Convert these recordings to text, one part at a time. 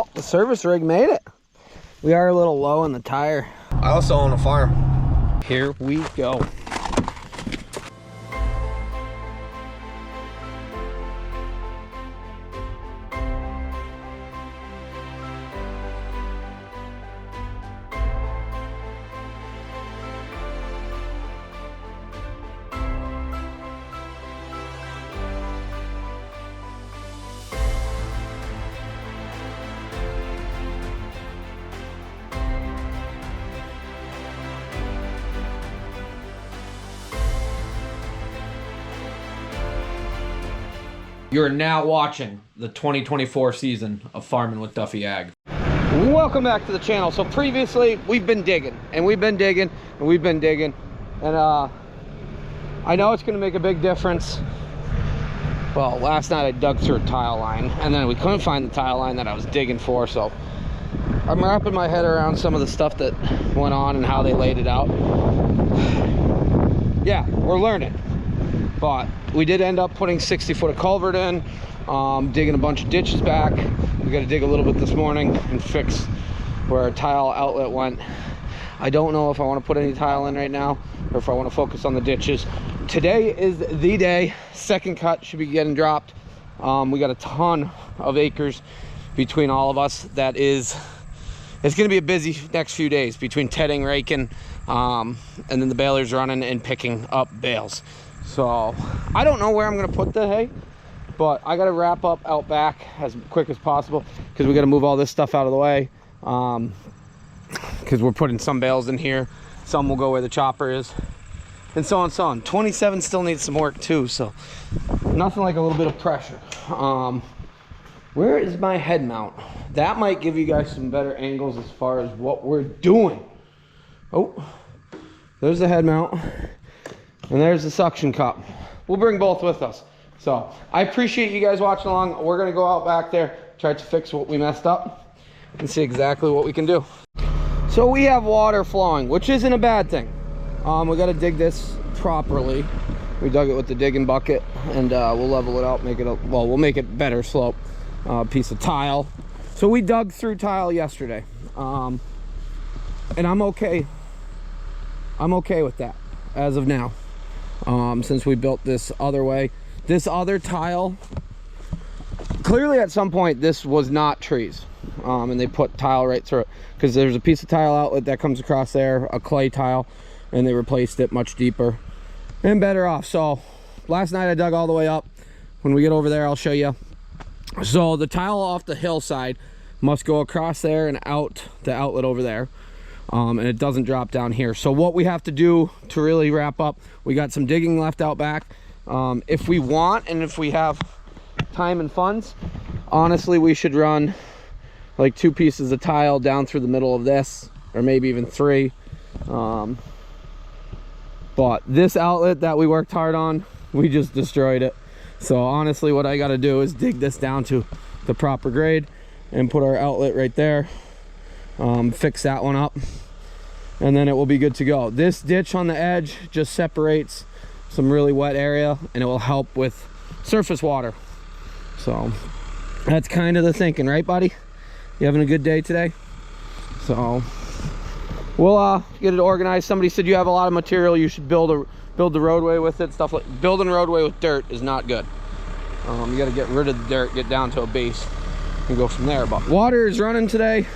Well, the service rig made it. We are a little low in the tire. I also own a farm. Here we go. You're now watching the 2024 season of Farming with Duffy Ag. Welcome back to the channel. So previously we've been digging and we've been digging and we've been digging, and I know it's going to make a big difference. Well, last night I dug through a tile line and then we couldn't find the tile line that I was digging for, so I'm wrapping my head around some of the stuff that went on and how they laid it out. Yeah, we're learning. But we did end up putting 60 foot of culvert in, digging a bunch of ditches back. We got to dig a little bit this morning and fix where our tile outlet went. I don't know if I want to put any tile in right now or if I want to focus on the ditches. Today is the day. Second cut should be getting dropped. We got a ton of acres between all of us. It's going to be a busy next few days between tedding, raking, and then the balers running and picking up bales. So I don't know where I'm going to put the hay, but I got to wrap up out back as quick as possible because we got to move all this stuff out of the way, because we're putting some bales in here, some will go where the chopper is, and so on and so on. 27 still needs some work too, so nothing like a little bit of pressure. Where is my head mount? That might give you guys some better angles as far as what we're doing. Oh, there's the head mount. And there's the suction cup. We'll bring both with us. So I appreciate you guys watching along. We're gonna go out back there, try to fix what we messed up and see exactly what we can do. So we have water flowing, which isn't a bad thing. We gotta dig this properly. We dug it with the digging bucket, and we'll level it out, we'll make it better slope. Piece of tile. So we dug through tile yesterday. And I'm okay with that as of now. Since we built this other way, this other tile, clearly at some point this was not trees, and they put tile right through it because there's a piece of tile outlet that comes across there, a clay tile, and they replaced it much deeper and better off. So last night I dug all the way up. When we get over there I'll show you. So the tile off the hillside must go across there and out the outlet over there. And it doesn't drop down here. So what we have to do to really wrap up, we got some digging left out back. If we want and if we have time and funds, honestly we should run like 2 pieces of tile down through the middle of this, or maybe even 3. But this outlet that we worked hard on, we just destroyed it. So honestly what I got to do is dig this down to the proper grade and put our outlet right there. Fix that one up, and then it will be good to go. This ditch on the edge just separates some really wet area, and it will help with surface water. So that's kind of the thinking, right buddy? You having a good day today? So we'll get it organized. Somebody said you have a lot of material, you should build the roadway with it. Stuff like building a roadway with dirt is not good. You got to get rid of the dirt, get down to a base and go from there. But water is running today.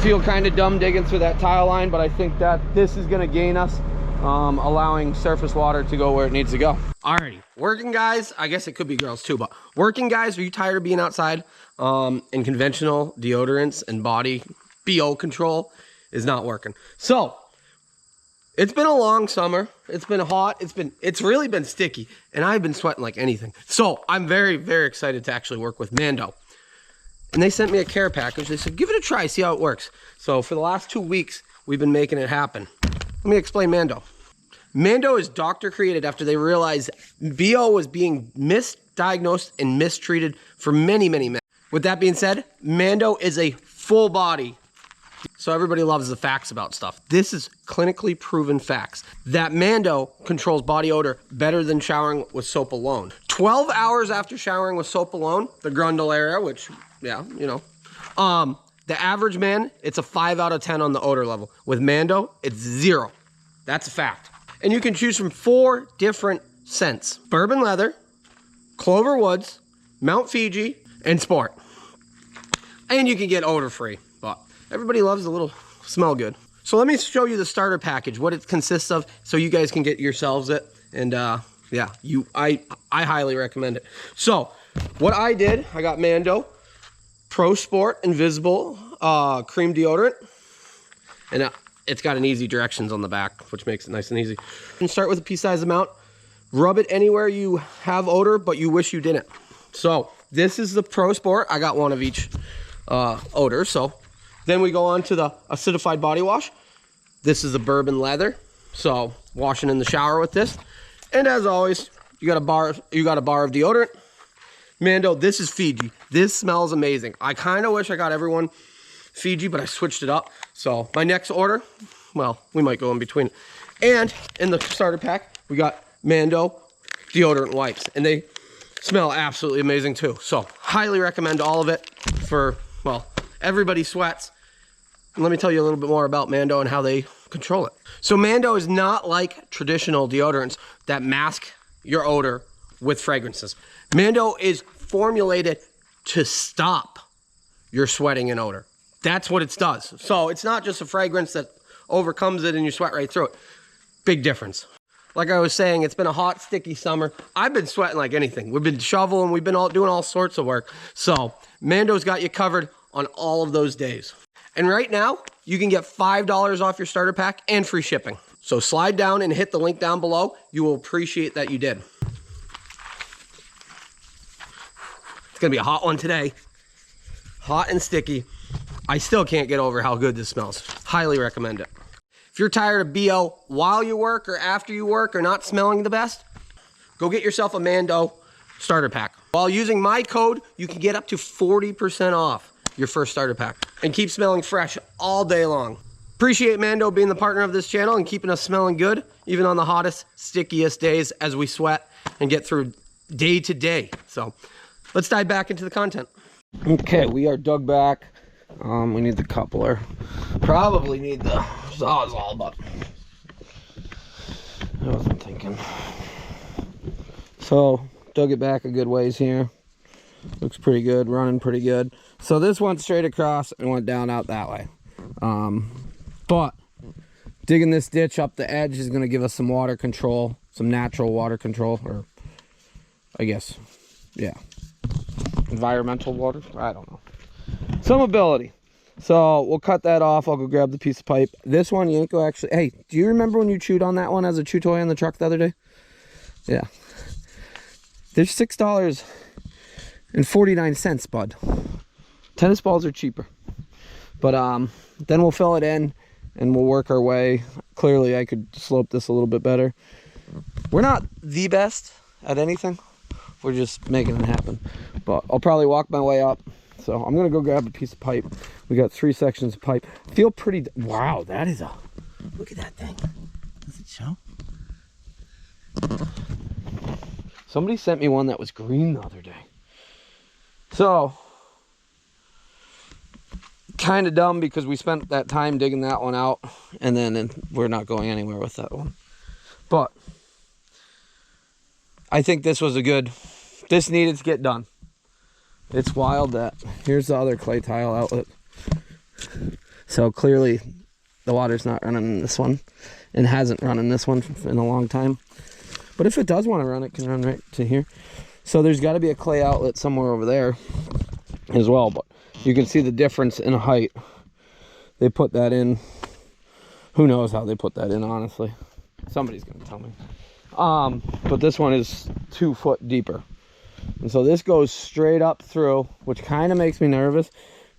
Feel kind of dumb digging through that tile line, but I think that this is going to gain us, allowing surface water to go where it needs to go. Alrighty, working guys, I guess it could be girls too, but working guys, are you tired of being outside? And conventional deodorants and body BO control is not working. So it's been a long summer. It's been hot. It's really been sticky, and I've been sweating like anything. So I'm very, very excited to actually work with Mando. And they sent me a care package. They said, give it a try, see how it works. So for the last 2 weeks, we've been making it happen. Let me explain Mando. Mando is doctor created after they realized BO was being misdiagnosed and mistreated for many, many men. With that being said, Mando is a full body. So everybody loves the facts about stuff. This is clinically proven facts. That Mando controls body odor better than showering with soap alone. 12 hours after showering with soap alone, the grundle area, which Yeah, you know. The average man, it's a 5 out of 10 on the odor level. With Mando, it's 0. That's a fact. And you can choose from 4 different scents: bourbon leather, clover woods, Mount Fiji, and sport. And you can get odor free, but everybody loves a little smell good. So let me show you the starter package, what it consists of, so you guys can get yourselves it. And yeah, I highly recommend it. So what I did, I got Mando Pro Sport Invisible Cream Deodorant. And it's got an easy directions on the back, which makes it nice and easy. And start with a pea-sized amount. Rub it anywhere you have odor, but you wish you didn't. So this is the Pro Sport. I got one of each odor. So then we go on to the acidified body wash. This is the bourbon leather. So washing in the shower with this. And as always, you got a bar of deodorant. Mando, this is Fiji. This smells amazing. I kind of wish I got everyone Fiji, but I switched it up. So my next order, well, we might go in between. And in the starter pack, we got Mando deodorant wipes, and they smell absolutely amazing too. So highly recommend all of it for, well, everybody sweats. And let me tell you a little bit more about Mando and how they control it. So Mando is not like traditional deodorants that mask your odor with fragrances. Mando is formulated to stop your sweating and odor. That's what it does. So it's not just a fragrance that overcomes it and you sweat right through it. Big difference. Like I was saying, it's been a hot, sticky summer. I've been sweating like anything. We've been shoveling, we've been doing all sorts of work. So Mando's got you covered on all of those days. And right now, you can get $5 off your starter pack and free shipping. So slide down and hit the link down below. You will appreciate that you did. It's gonna be a hot one today. Hot and sticky. I still can't get over how good this smells. Highly recommend it. If you're tired of BO while you work or after you work or not smelling the best, go get yourself a Mando starter pack. While using my code, you can get up to 40% off your first starter pack and keep smelling fresh all day long. Appreciate Mando being the partner of this channel and keeping us smelling good, even on the hottest, stickiest days as we sweat and get through day to day. So let's dive back into the content. Okay, we are dug back. We need the coupler. Probably need the Sawzall, but I wasn't thinking. So, dug it back a good ways here. Looks pretty good, running pretty good. So this went straight across and went down out that way. But digging this ditch up the edge is going to give us some water control, some natural water control, or I guess, yeah, environmental water. I don't know. Some ability. So we'll cut that off. I'll go grab the piece of pipe. This one, Yanko actually, hey, do you remember when you chewed on that one as a chew toy on the truck the other day? Yeah. There's $6.49, bud. Tennis balls are cheaper. But then we'll fill it in and we'll work our way. Clearly I could slope this a little bit better. We're not the best at anything. We're just making it happen. But I'll probably walk my way up. So I'm gonna go grab a piece of pipe. We got 3 sections of pipe. Feel pretty, wow, that is a, look at that thing. Does it show? Somebody sent me one that was green the other day. So, kind of dumb because we spent that time digging that one out and then we're not going anywhere with that one. But I think this was this needed to get done. It's wild that, here's the other clay tile outlet. So clearly the water's not running in this one and hasn't run in this one in a long time. But if it does want to run, it can run right to here. So there's got to be a clay outlet somewhere over there as well. But you can see the difference in height. They put that in. Who knows how they put that in, honestly. Somebody's going to tell me. But this one is 2 foot deeper. And so this goes straight up through, which kind of makes me nervous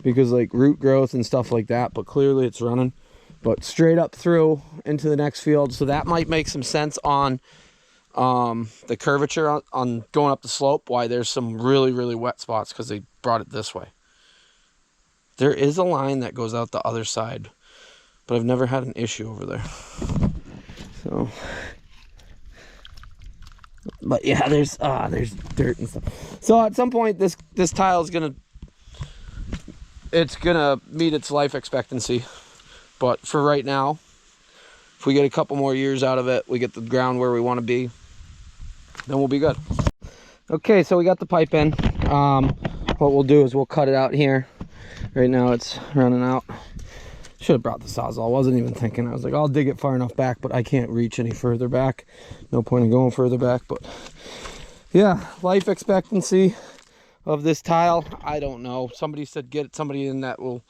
because like root growth and stuff like that, but clearly it's running. But straight up through into the next field. So that might make some sense on the curvature on going up the slope, why there's some really, really wet spots because they brought it this way. There is a line that goes out the other side, but I've never had an issue over there. So... but yeah, there's dirt and stuff. So at some point, this tile is gonna it's gonna meet its life expectancy. But for right now, if we get a couple more years out of it, we get the ground where we want to be, then we'll be good. Okay, so we got the pipe in. What we'll do is we'll cut it out here. Right now it's running out. Should have brought the Sawzall. Wasn't even thinking. I was like, I'll dig it far enough back, but I can't reach any further back. No point in going further back. But yeah, life expectancy of this tile, I don't know. Somebody said get somebody in that will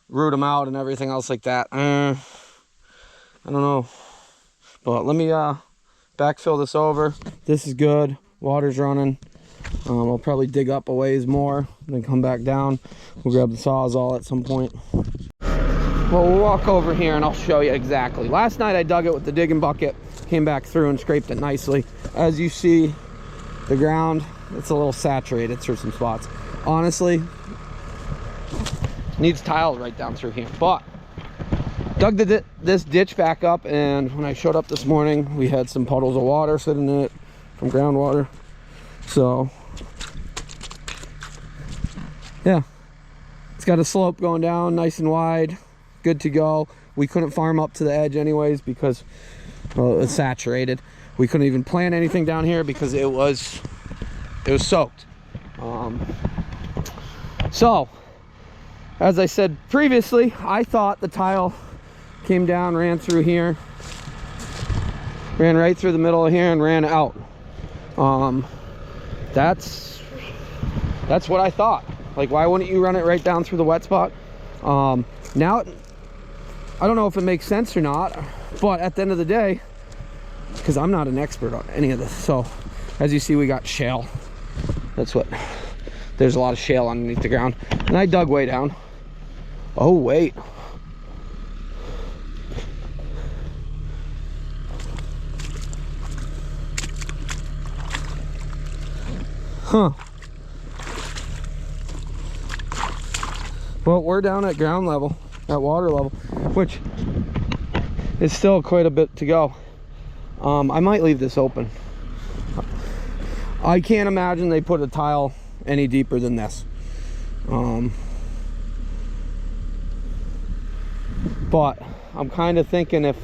root them out and everything else like that. I don't know. But let me backfill this over. This is good. Water's running. I'll probably dig up a ways more, then come back down. We'll grab the Sawzall at some point. Well, we'll walk over here and I'll show you exactly. Last night I dug it with the digging bucket, came back through and scraped it nicely. As you see, the ground, it's a little saturated through some spots. Honestly, needs tile right down through here. But dug this ditch back up, and when I showed up this morning, we had some puddles of water sitting in it from groundwater. So yeah, it's got a slope going down nice and wide, good to go. We couldn't farm up to the edge anyways because, well, it's saturated. We couldn't even plant anything down here because it was soaked. So as I said previously, I thought the tile came down, ran through here, ran right through the middle of here and ran out. That's what I thought. Like, why wouldn't you run it right down through the wet spot? Now, I don't know if it makes sense or not, but at the end of the day, because I'm not an expert on any of this, so as you see, we got shale. There's a lot of shale underneath the ground, and I dug way down. Oh wait, huh. Well, we're down at ground level, at water level, which is still quite a bit to go. I might leave this open. I can't imagine they put a tile any deeper than this. But I'm kind of thinking if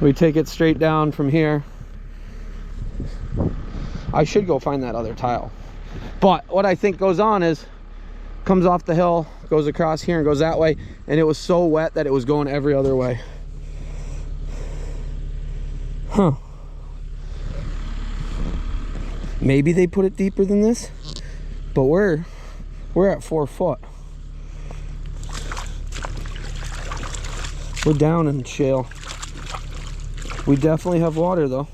we take it straight down from here, I should go find that other tile. But what I think goes on is, comes off the hill, goes across here and goes that way, and it was so wet that it was going every other way. Huh. Maybe they put it deeper than this, but we're at 4 foot. We're down in shale. We definitely have water though.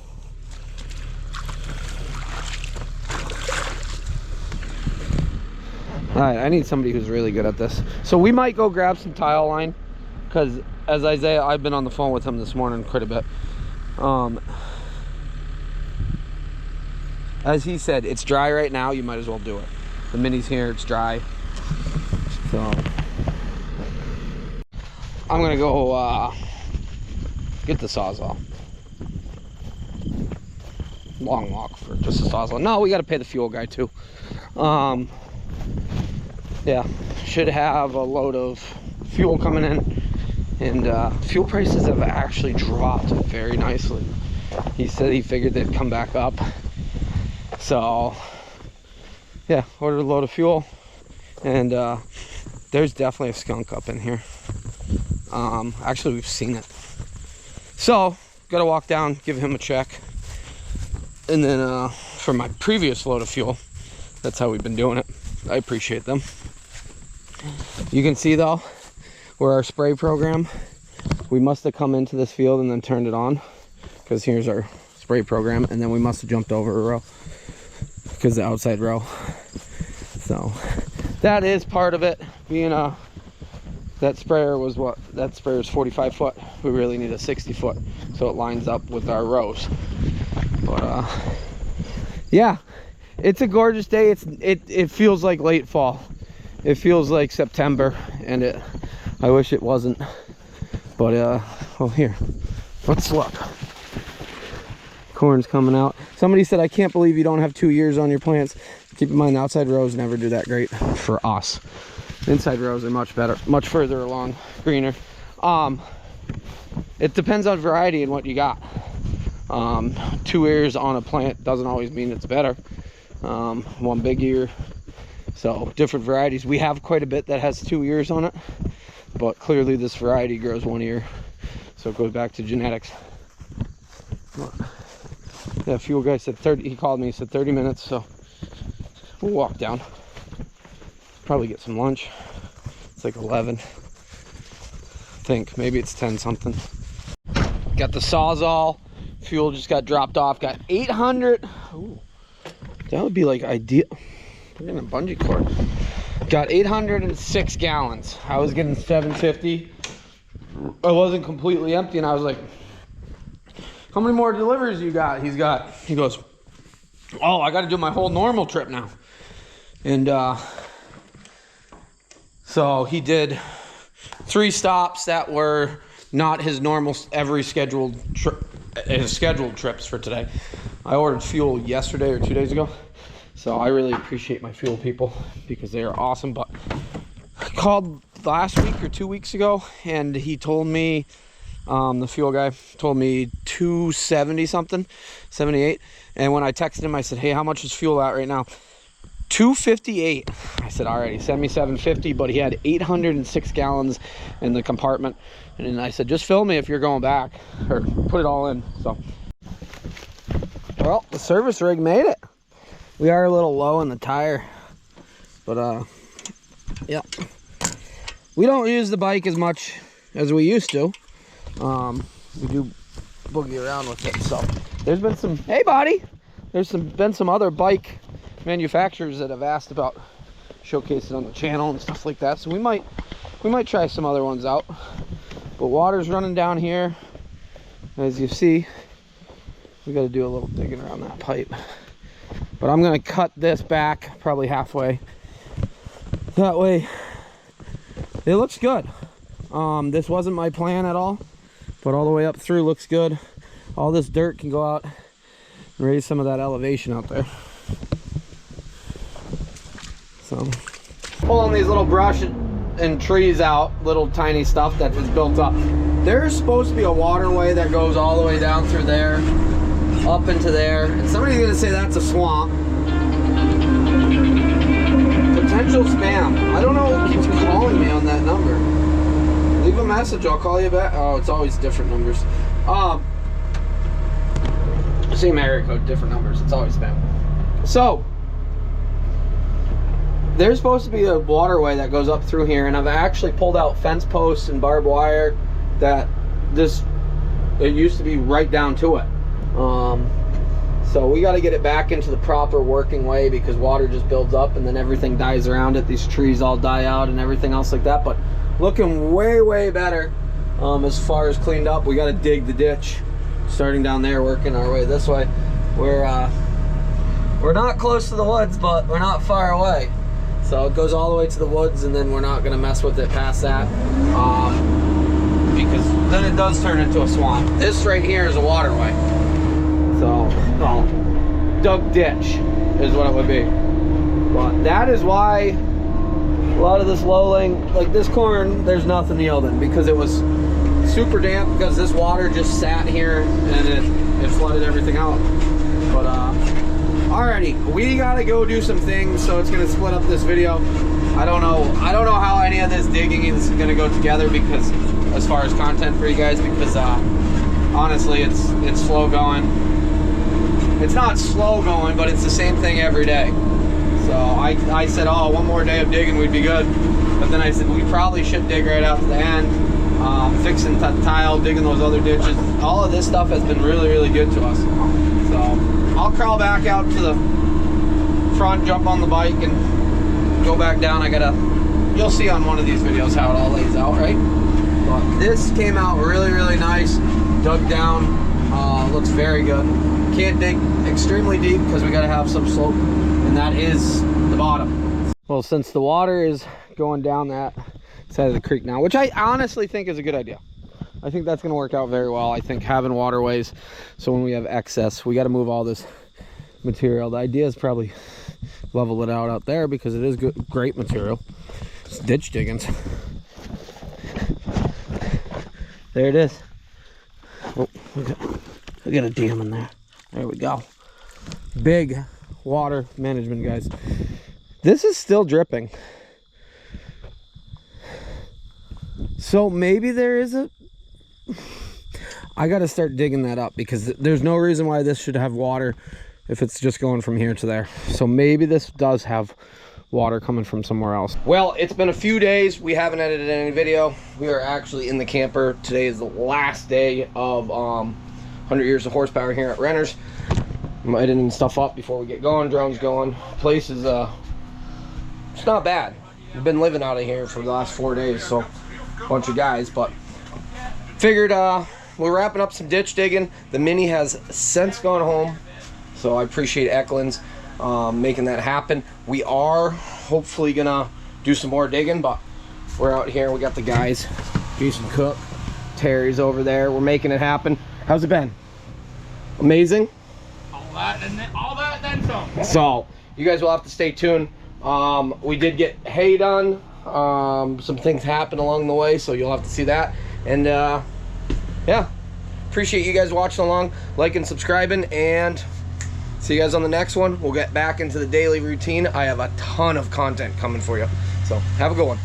All right, I need somebody who's really good at this. So we might go grab some tile line, because as Isaiah, I've been on the phone with him this morning quite a bit. As he said, it's dry right now, you might as well do it. The mini's here, it's dry. So I'm gonna go get the Sawzall. Long walk for just a Sawzall. No, we gotta pay the fuel guy too. Yeah, should have a load of fuel coming in, and fuel prices have actually dropped very nicely. He said he figured they'd come back up. So yeah, ordered a load of fuel, and there's definitely a skunk up in here. Actually, we've seen it. So gotta walk down, give him a check, and then for my previous load of fuel, that's how we've been doing it. I appreciate them. You can see though, where our spray program, we must have come into this field and then turned it on, because here's our spray program, and then we must have jumped over a row because the outside row. So that is part of it. Being that sprayer was what, that sprayer is 45 foot. We really need a 60 foot so it lines up with our rows. But yeah, it's a gorgeous day. It feels like late fall. It feels like September, and I wish it wasn't. But well, here, let's look. Corn's coming out. Somebody said, I can't believe you don't have 2 years on your plants. Keep in mind, the outside rows never do that great for us. Inside rows are much better, much further along, greener. It depends on variety and what you got. 2 ears on a plant doesn't always mean it's better. One big ear, so different varieties. We have quite a bit that has 2 ears on it, but clearly this variety grows 1 ear, so it goes back to genetics. Yeah, fuel guy said 30. He called me, he said 30 minutes, so we'll walk down, probably get some lunch. It's like 11, I think, maybe it's 10 something. Got the Sawzall. Fuel just got dropped off. Got 800. Ooh, that would be like ideal. Put in a bungee cord. Got 806 gallons. I was getting 750. I wasn't completely empty, and I was like, how many more deliveries you got? He goes, oh, I got to do my whole normal trip now. And so he did 3 stops that were not his normal his scheduled trips for today. I ordered fuel yesterday or 2 days ago, so I really appreciate my fuel people because they are awesome. But I called last week or 2 weeks ago, and he told me, the fuel guy told me 270 something, 78. And when I texted him, I said, hey, how much is fuel at right now? 258. I said, alrighty, send me 750, but he had 806 gallons in the compartment. And then I said, just fill me if you're going back, or put it all in. So, well, the service rig made it. We are a little low in the tire, but yeah, we don't use the bike as much as we used to. We do boogie around with it. So there's been some, hey buddy, been some other bike manufacturers that have asked about showcasing on the channel and stuff like that, so we might try some other ones out. But water's running down here, as you see. We got to do a little digging around that pipe, but I'm gonna cut this back probably halfway, that way it looks good. This wasn't my plan at all, but all the way up through looks good. All this dirt can go out and raise some of that elevation out there. So, pulling these little brush and trees out, little tiny stuff that was built up. There's supposed to be a waterway that goes all the way down through there, up into there, and somebody's gonna say that's a swamp. Potential spam. I don't know who keeps calling me on that number. Leave a message, I'll call you back. Oh, it's always different numbers. Same area code, different numbers. It's always spam. So, there's supposed to be a waterway that goes up through here, and I've actually pulled out fence posts and barbed wire that it used to be right down to it. So we got to get it back into the proper working way, because water just builds up and then everything dies around it. These trees all die out and everything else like that, but looking way better. As far as cleaned up, we got to dig the ditch, starting down there, working our way this way. We're not close to the woods, but we're not far away. So it goes all the way to the woods, and then we're not going to mess with it past that, because then it does turn into a swamp. This right here is a waterway. So, well, dug ditch is what it would be. But that is why a lot of this lowling, like this corn, there's nothing yielding, because it was super damp, because this water just sat here and it flooded everything out. But alrighty, we gotta go do some things, so it's gonna split up this video. I don't know how any of this digging is gonna go together, because as far as content for you guys, because honestly it's slow going. It's not slow going, but it's the same thing every day. So I said, oh, one more day of digging we'd be good, but then I said we probably should dig right out to the end, fixing tile, digging those other ditches. All of this stuff has been really good to us. So I'll crawl back out to the front, jump on the bike, and go back down. You'll see on one of these videos how it all lays out, right? But this came out really nice, dug down, looks very good. Can't dig extremely deep because we got to have some slope, and that is the bottom. Well, since the water is going down that side of the creek now, which I honestly think is a good idea. I think that's going to work out very well. I think having waterways, so when we have excess, we got to move all this material. The idea is probably level it out there, because it is good, great material. It's ditch digging. There it is. Oh, we got a dam in there. There we go. Big water management, guys. This is still dripping. So maybe there is a... I got to start digging that up because there's no reason why this should have water if it's just going from here to there. So maybe this does have water coming from somewhere else. Well, it's been a few days. We haven't edited any video. We are actually in the camper. Today is the last day of 100 years of horsepower here at Renters. I'm editing stuff up before we get going. Drone's going. Place is it's not bad. We've been living out of here for the last 4 days, so a bunch of guys, but figured we're wrapping up some ditch digging. The Mini has since gone home, so I appreciate Eklund's making that happen. We are hopefully gonna do some more digging, but we're out here. We got the guys, Jason Cook, Terry's over there. We're making it happen. How's it been? Amazing. All that, then some. So you guys will have to stay tuned. We did get hay done. Some things happened along the way, so you'll have to see that. And yeah, appreciate you guys watching along, liking, subscribing, and see you guys on the next one. We'll get back into the daily routine. I have a ton of content coming for you, so have a good one.